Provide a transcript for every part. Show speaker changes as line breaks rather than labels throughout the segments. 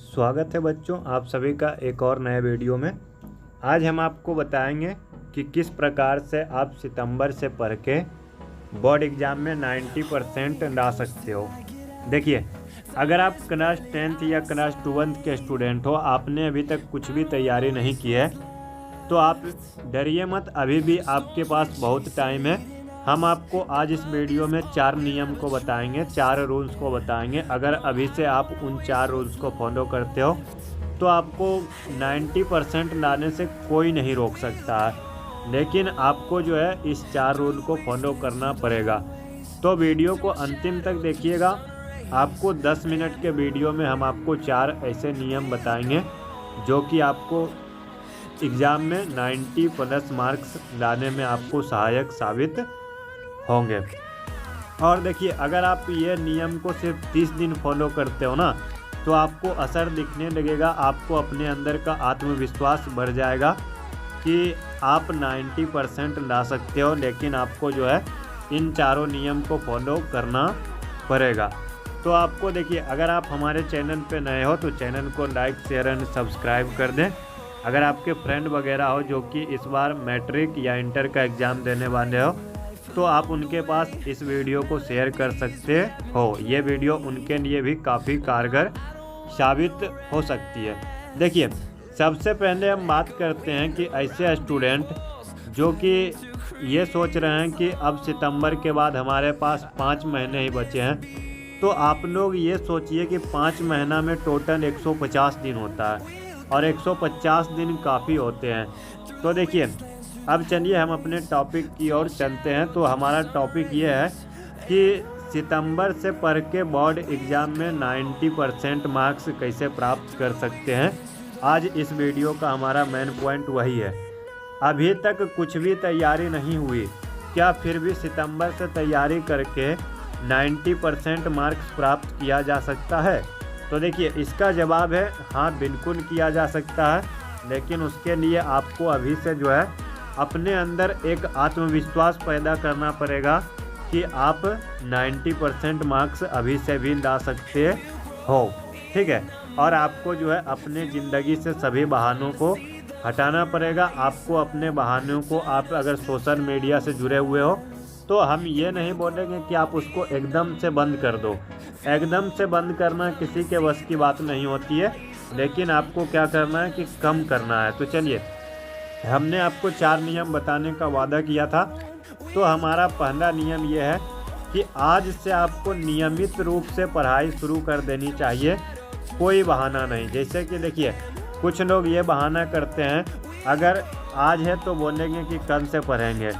स्वागत है बच्चों, आप सभी का एक और नए वीडियो में। आज हम आपको बताएंगे कि किस प्रकार से आप सितंबर से पढ़ के बोर्ड एग्ज़ाम में 90% ला सकते हो। देखिए, अगर आप क्लास 10th या क्लास 12th के स्टूडेंट हो, आपने अभी तक कुछ भी तैयारी नहीं की है, तो आप डरिए मत, अभी भी आपके पास बहुत टाइम है। हम आपको आज इस वीडियो में 4 नियम को बताएंगे, 4 रूल्स को बताएंगे। अगर अभी से आप उन 4 रूल्स को फॉलो करते हो तो आपको 90% लाने से कोई नहीं रोक सकता है, लेकिन आपको जो है इस 4 रूल को फॉलो करना पड़ेगा। तो वीडियो को अंतिम तक देखिएगा। आपको 10 मिनट के वीडियो में हम आपको 4 ऐसे नियम बताएंगे जो कि आपको एग्ज़ाम में 90+ मार्क्स लाने में आपको सहायक साबित होंगे। और देखिए, अगर आप ये नियम को सिर्फ 30 दिन फॉलो करते हो ना, तो आपको असर दिखने लगेगा, आपको अपने अंदर का आत्मविश्वास बढ़ जाएगा कि आप 90% ला सकते हो। लेकिन आपको जो है इन चारों नियम को फॉलो करना पड़ेगा। तो आपको देखिए, अगर आप हमारे चैनल पे नए हो तो चैनल को लाइक, शेयर एंड सब्सक्राइब कर दें। अगर आपके फ्रेंड वगैरह हो जो कि इस बार मैट्रिक या इंटर का एग्ज़ाम देने वाले हो, तो आप उनके पास इस वीडियो को शेयर कर सकते हो। ये वीडियो उनके लिए भी काफ़ी कारगर साबित हो सकती है। देखिए, सबसे पहले हम बात करते हैं कि ऐसे स्टूडेंट जो कि ये सोच रहे हैं कि अब सितंबर के बाद हमारे पास 5 महीने ही बचे हैं, तो आप लोग ये सोचिए कि 5 महीना में टोटल 150 दिन होता है और 150 दिन काफ़ी होते हैं। तो देखिए, अब चलिए हम अपने टॉपिक की ओर चलते हैं। तो हमारा टॉपिक ये है कि सितंबर से पढ़ के बोर्ड एग्ज़ाम में 90% मार्क्स कैसे प्राप्त कर सकते हैं। आज इस वीडियो का हमारा मेन पॉइंट वही है। अभी तक कुछ भी तैयारी नहीं हुई, क्या फिर भी सितंबर से तैयारी करके 90% मार्क्स प्राप्त किया जा सकता है? तो देखिए, इसका जवाब है हाँ, बिल्कुल किया जा सकता है। लेकिन उसके लिए आपको अभी से जो है अपने अंदर एक आत्मविश्वास पैदा करना पड़ेगा कि आप 90% मार्क्स अभी से भी ला सकते हो। ठीक है, और आपको जो है अपने ज़िंदगी से सभी बहानों को हटाना पड़ेगा। आपको अपने बहानों को, आप अगर सोशल मीडिया से जुड़े हुए हो तो हम ये नहीं बोलेंगे कि आप उसको एकदम से बंद कर दो। एकदम से बंद करना किसी के बस की बात नहीं होती है, लेकिन आपको क्या करना है कि कम करना है। तो चलिए, हमने आपको 4 नियम बताने का वादा किया था। तो हमारा पहला नियम यह है कि आज से आपको नियमित रूप से पढ़ाई शुरू कर देनी चाहिए, कोई बहाना नहीं। जैसे कि देखिए, कुछ लोग ये बहाना करते हैं, अगर आज है तो बोलेंगे कि कल से पढ़ेंगे,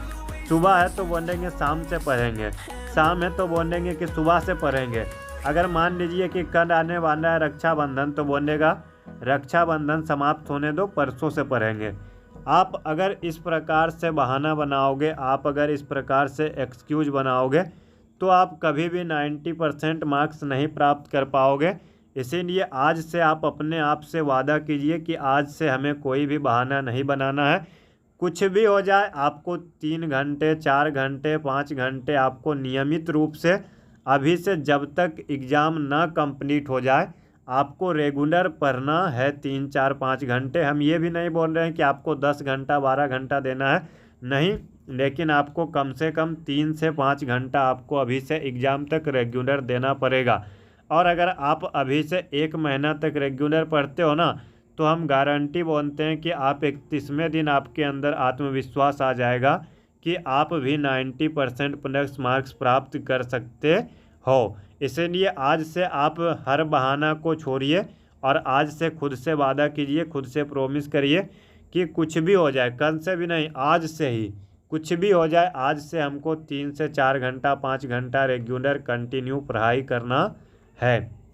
सुबह है तो बोलेंगे शाम से पढ़ेंगे, शाम है तो बोलेंगे कि सुबह से पढ़ेंगे। अगर मान लीजिए कि कल आने वाला है रक्षाबंधन, तो बोलेगा रक्षाबंधन समाप्त होने दो, परसों से पढ़ेंगे। आप अगर इस प्रकार से बहाना बनाओगे, आप अगर इस प्रकार से एक्सक्यूज बनाओगे, तो आप कभी भी 90% मार्क्स नहीं प्राप्त कर पाओगे। इसीलिए आज से आप अपने आप से वादा कीजिए कि आज से हमें कोई भी बहाना नहीं बनाना है। कुछ भी हो जाए, आपको 3 घंटे, 4 घंटे, 5 घंटे आपको नियमित रूप से अभी से, जब तक एग्ज़ाम ना कंप्लीट हो जाए, आपको रेगुलर पढ़ना है। 3, 4, 5 घंटे। हम ये भी नहीं बोल रहे हैं कि आपको 10 घंटा, 12 घंटा देना है, नहीं, लेकिन आपको कम से कम 3 से 5 घंटा आपको अभी से एग्ज़ाम तक रेगुलर देना पड़ेगा। और अगर आप अभी से 1 महीना तक रेगुलर पढ़ते हो ना, तो हम गारंटी बोलते हैं कि आप 31वें दिन आपके अंदर आत्मविश्वास आ जाएगा कि आप भी 90% प्लस मार्क्स प्राप्त कर सकते हो। इसलिए आज से आप हर बहाना को छोड़िए और आज से खुद से वादा कीजिए, खुद से प्रॉमिस करिए कि कुछ भी हो जाए, कल से भी नहीं, आज से ही कुछ भी हो जाए, आज से हमको 3 से 4 घंटा, 5 घंटा रेगुलर कंटिन्यू पढ़ाई करना है।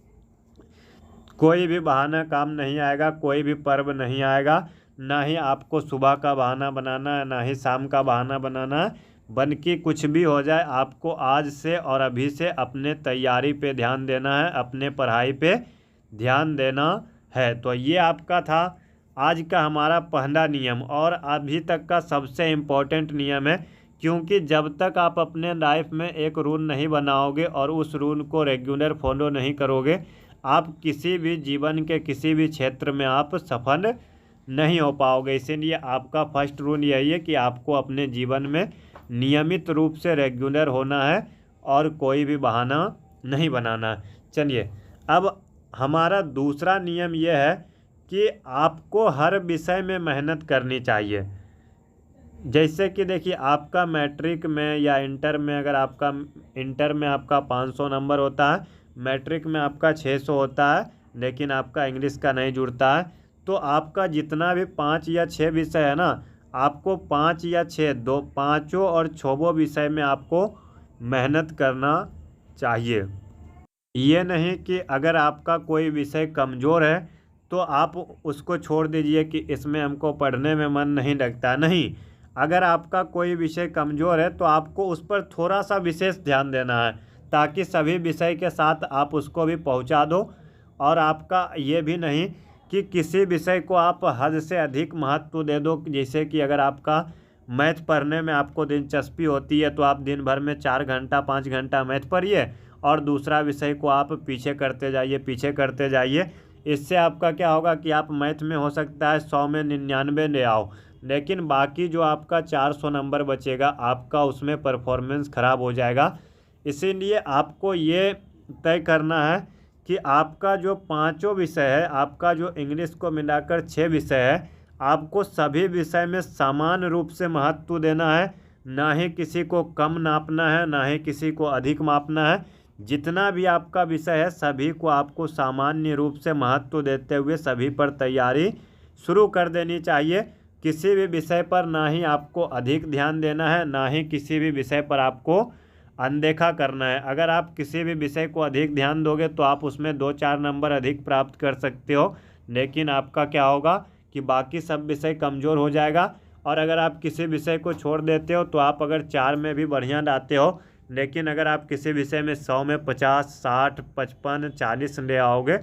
कोई भी बहाना काम नहीं आएगा, कोई भी पर्व नहीं आएगा, ना ही आपको सुबह का बहाना बनाना है, ना ही शाम का बहाना बनाना है। बन की कुछ भी हो जाए, आपको आज से और अभी से अपने तैयारी पे ध्यान देना है, अपने पढ़ाई पे ध्यान देना है। तो ये आपका था आज का हमारा पहला नियम, और अभी तक का सबसे इम्पोर्टेंट नियम है। क्योंकि जब तक आप अपने लाइफ में एक रूल नहीं बनाओगे और उस रूल को रेगुलर फॉलो नहीं करोगे, आप किसी भी जीवन के किसी भी क्षेत्र में आप सफल नहीं हो पाओगे। इसीलिए आपका फर्स्ट रूल यही है कि आपको अपने जीवन में नियमित रूप से रेगुलर होना है और कोई भी बहाना नहीं बनाना। चलिए, अब हमारा दूसरा नियम यह है कि आपको हर विषय में मेहनत करनी चाहिए। जैसे कि देखिए, आपका मैट्रिक में या इंटर में, अगर आपका इंटर में आपका 500 नंबर होता है, मैट्रिक में आपका 600 होता है, लेकिन आपका इंग्लिश का नहीं जुड़ता है, तो आपका जितना भी 5 या 6 विषय है ना, आपको 5 या 6 दो पाँचों और छोवों विषय में आपको मेहनत करना चाहिए। ये नहीं कि अगर आपका कोई विषय कमज़ोर है तो आप उसको छोड़ दीजिए कि इसमें हमको पढ़ने में मन नहीं लगता। नहीं, अगर आपका कोई विषय कमज़ोर है तो आपको उस पर थोड़ा सा विशेष ध्यान देना है, ताकि सभी विषय के साथ आप उसको भी पहुंचा दो। और आपका ये भी नहीं कि किसी विषय को आप हद से अधिक महत्व दे दो। जैसे कि अगर आपका मैथ पढ़ने में आपको दिलचस्पी होती है तो आप दिन भर में 4 घंटा 5 घंटा मैथ पढ़िए और दूसरा विषय को आप पीछे करते जाइए। इससे आपका क्या होगा कि आप मैथ में हो सकता है 100 में 99 ले आओ, लेकिन बाकी जो आपका 400 नंबर बचेगा आपका उसमें परफॉर्मेंस ख़राब हो जाएगा। इसीलिए आपको ये तय करना है कि आपका जो पाँचों विषय है, आपका जो इंग्लिश को मिलाकर 6 विषय है, आपको सभी विषय में समान रूप से महत्व देना है। ना ही किसी को कम नापना है, ना ही किसी को अधिक मापना है। जितना भी आपका विषय है सभी को आपको सामान्य रूप से महत्व देते हुए सभी पर तैयारी शुरू कर देनी चाहिए। किसी भी विषय पर ना ही आपको अधिक ध्यान देना है, ना ही किसी भी विषय पर आपको अनदेखा करना है। अगर आप किसी भी विषय को अधिक ध्यान दोगे तो आप उसमें 2-4 नंबर अधिक प्राप्त कर सकते हो, लेकिन आपका क्या होगा कि बाकी सब विषय कमज़ोर हो जाएगा। और अगर आप किसी विषय को छोड़ देते हो तो आप अगर 4 में भी बढ़िया लाते हो, लेकिन अगर आप किसी विषय में 100 में 50, 60, 55, 40 ले आओगे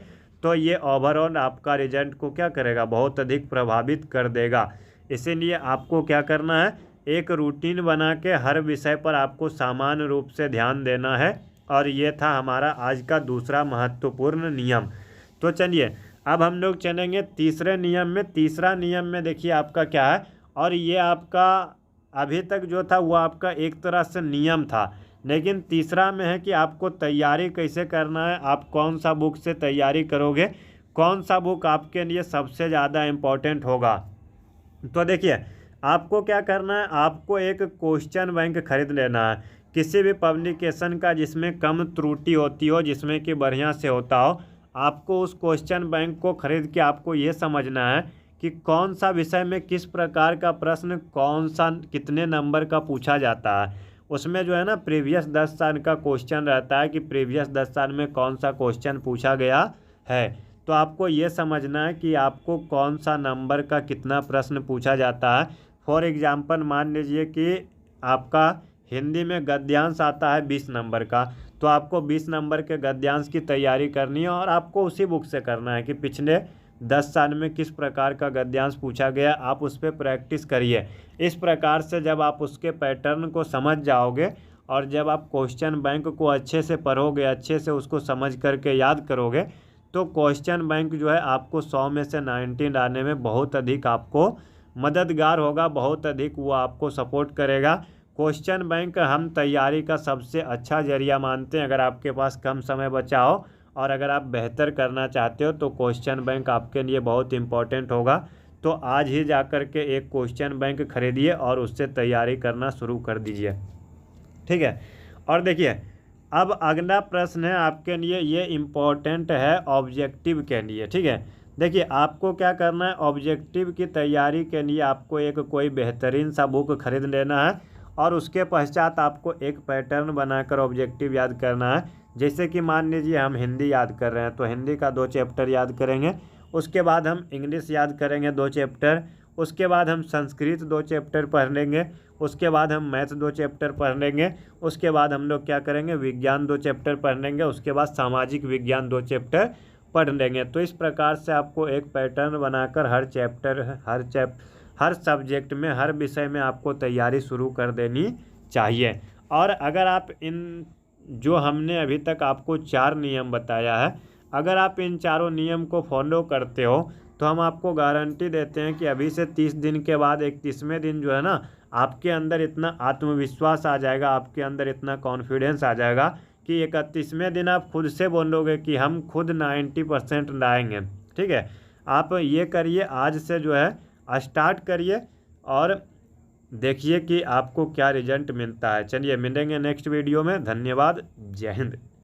तो ये ओवरऑल आपका रिजल्ट को क्या करेगा, बहुत अधिक प्रभावित कर देगा। इसीलिए आपको क्या करना है, एक रूटीन बना के हर विषय पर आपको समान रूप से ध्यान देना है। और ये था हमारा आज का दूसरा महत्वपूर्ण नियम। तो चलिए, अब हम लोग चलेंगे तीसरे नियम में। तीसरा नियम में देखिए आपका क्या है, और ये आपका अभी तक जो था वो आपका एक तरह से नियम था, लेकिन तीसरा में है कि आपको तैयारी कैसे करना है, आप कौन सा बुक से तैयारी करोगे, कौन सा बुक आपके लिए सबसे ज़्यादा इम्पोर्टेंट होगा। तो देखिए, आपको क्या करना है, आपको एक क्वेश्चन बैंक खरीद लेना है, किसी भी पब्लिकेशन का जिसमें कम त्रुटि होती हो, जिसमें कि बढ़िया से होता हो। आपको उस क्वेश्चन बैंक को खरीद के आपको ये समझना है कि कौन सा विषय में किस प्रकार का प्रश्न कौन सा कितने नंबर का पूछा जाता है। उसमें जो है ना, प्रीवियस 10 साल का क्वेश्चन रहता है कि प्रीवियस 10 साल में कौन सा क्वेश्चन पूछा गया है। तो आपको ये समझना है कि आपको कौन सा नंबर का कितना प्रश्न पूछा जाता है। फॉर एग्जाम्पल, मान लीजिए कि आपका हिंदी में गद्यांश आता है 20 नंबर का, तो आपको 20 नंबर के गद्यांश की तैयारी करनी है और आपको उसी बुक से करना है कि पिछले 10 साल में किस प्रकार का गद्यांश पूछा गया, आप उस पर प्रैक्टिस करिए। इस प्रकार से जब आप उसके पैटर्न को समझ जाओगे और जब आप क्वेश्चन बैंक को अच्छे से पढ़ोगे, अच्छे से उसको समझ करके याद करोगे, तो क्वेश्चन बैंक जो है आपको 100 में से 90 लाने में बहुत अधिक आपको मददगार होगा, बहुत अधिक वो आपको सपोर्ट करेगा। क्वेश्चन बैंक हम तैयारी का सबसे अच्छा जरिया मानते हैं। अगर आपके पास कम समय बचा हो और अगर आप बेहतर करना चाहते हो तो क्वेश्चन बैंक आपके लिए बहुत इम्पोर्टेंट होगा। तो आज ही जाकर के एक क्वेश्चन बैंक खरीदिए और उससे तैयारी करना शुरू कर दीजिए, ठीक है। और देखिए, अब अगला प्रश्न है आपके लिए, ये इम्पोर्टेंट है ऑब्जेक्टिव के लिए, ठीक है। देखिए, आपको क्या करना है, ऑब्जेक्टिव की तैयारी के लिए आपको एक कोई बेहतरीन सा बुक खरीद लेना है और उसके पश्चात आपको एक पैटर्न बनाकर ऑब्जेक्टिव याद करना है। जैसे कि मान लीजिए हम हिंदी याद कर रहे हैं तो हिंदी का 2 चैप्टर याद करेंगे, उसके बाद हम इंग्लिश याद करेंगे 2 चैप्टर, उसके बाद हम संस्कृत 2 चैप्टर पढ़ लेंगे, उसके बाद हम मैथ 2 चैप्टर पढ़ लेंगे, उसके बाद हम लोग क्या करेंगे, विज्ञान 2 चैप्टर पढ़ लेंगे, उसके बाद सामाजिक विज्ञान 2 चैप्टर पढ़ लेंगे। तो इस प्रकार से आपको एक पैटर्न बनाकर हर सब्जेक्ट में, हर विषय में आपको तैयारी शुरू कर देनी चाहिए। और अगर आप इन जो हमने अभी तक आपको 4 नियम बताया है, अगर आप इन चारों नियम को फॉलो करते हो तो हम आपको गारंटी देते हैं कि अभी से 30 दिन के बाद 31वें दिन जो है ना, आपके अंदर इतना आत्मविश्वास आ जाएगा, आपके अंदर इतना कॉन्फिडेंस आ जाएगा कि 31वें दिन आप खुद से बोलोगे कि हम खुद 90% लाएंगे। ठीक है, आप ये करिए, आज से जो है स्टार्ट करिए और देखिए कि आपको क्या रिजल्ट मिलता है। चलिए मिलेंगे नेक्स्ट वीडियो में। धन्यवाद। जय हिंद।